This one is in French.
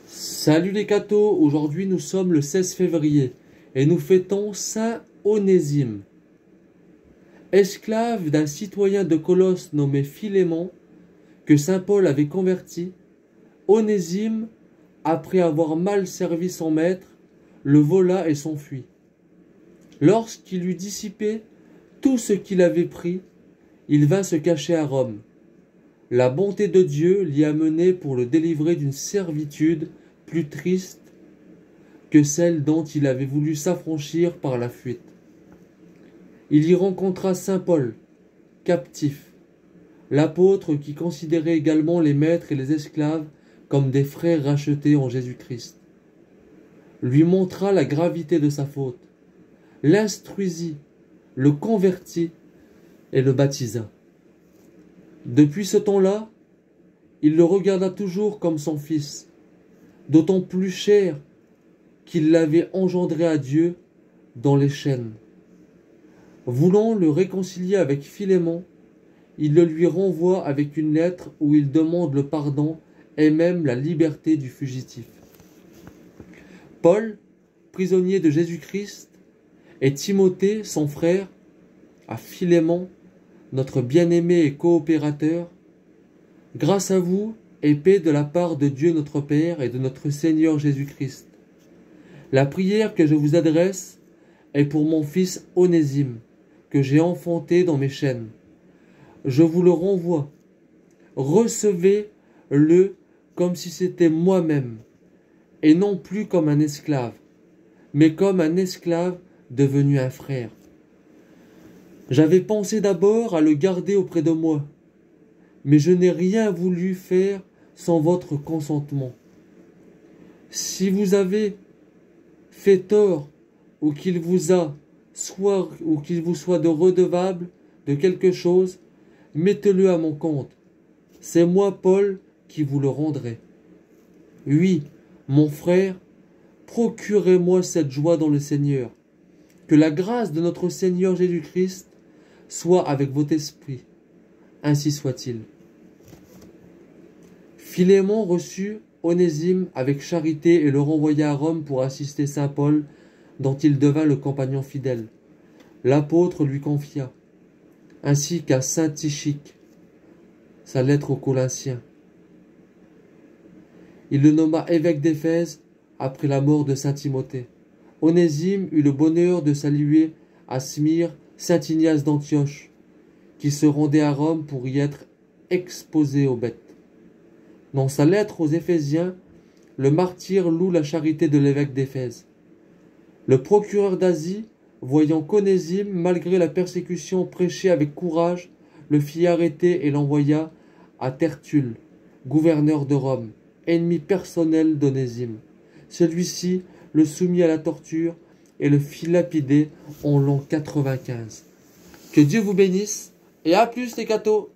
Salut les cathos, aujourd'hui nous sommes le 16 février et nous fêtons Saint Onésime. Esclave d'un citoyen de Colosse nommé Philémon, que saint Paul avait converti, Onésime, après avoir mal servi son maître, le vola et s'enfuit. Lorsqu'il eut dissipé tout ce qu'il avait pris, il vint se cacher à Rome. La bonté de Dieu l'y a mené pour le délivrer d'une servitude plus triste que celle dont il avait voulu s'affranchir par la fuite. Il y rencontra saint Paul, captif, l'apôtre qui considérait également les maîtres et les esclaves comme des frères rachetés en Jésus-Christ. Lui montra la gravité de sa faute, l'instruisit, le convertit et le baptisa. Depuis ce temps-là, il le regarda toujours comme son fils, d'autant plus cher qu'il l'avait engendré à Dieu dans les chaînes. Voulant le réconcilier avec Philémon, il le lui renvoie avec une lettre où il demande le pardon et même la liberté du fugitif. Paul, prisonnier de Jésus-Christ, et Timothée, son frère, à Philémon, notre bien-aimé et coopérateur, grâce à vous et paix de la part de Dieu notre Père et de notre Seigneur Jésus-Christ. La prière que je vous adresse est pour mon fils Onésime, que j'ai enfanté dans mes chaînes. Je vous le renvoie. Recevez-le comme si c'était moi-même, et non plus comme un esclave, mais comme un esclave devenu un frère. J'avais pensé d'abord à le garder auprès de moi, mais je n'ai rien voulu faire sans votre consentement. Si vous avez fait tort ou qu'il vous soit de redevable de quelque chose, mettez-le à mon compte. C'est moi, Paul, qui vous le rendrai. Oui, mon frère, procurez-moi cette joie dans le Seigneur. Que la grâce de notre Seigneur Jésus-Christ soit avec votre esprit. Ainsi soit-il. Philémon reçut Onésime avec charité et le renvoya à Rome pour assister saint Paul, dont il devint le compagnon fidèle. L'apôtre lui confia, ainsi qu'à saint Tychique, sa lettre aux Colossiens. Il le nomma évêque d'Éphèse après la mort de saint Timothée. Onésime eut le bonheur de saluer à Smyrne saint Ignace d'Antioche, qui se rendait à Rome pour y être exposé aux bêtes. Dans sa lettre aux Éphésiens, le martyr loue la charité de l'évêque d'Éphèse. Le procureur d'Asie, voyant qu'Onésime, malgré la persécution, prêchait avec courage, le fit arrêter et l'envoya à Tertulle, gouverneur de Rome, ennemi personnel d'Onésime. Celui-ci le soumit à la torture et le fit lapider en l'an 95. Que Dieu vous bénisse et à plus les cathos!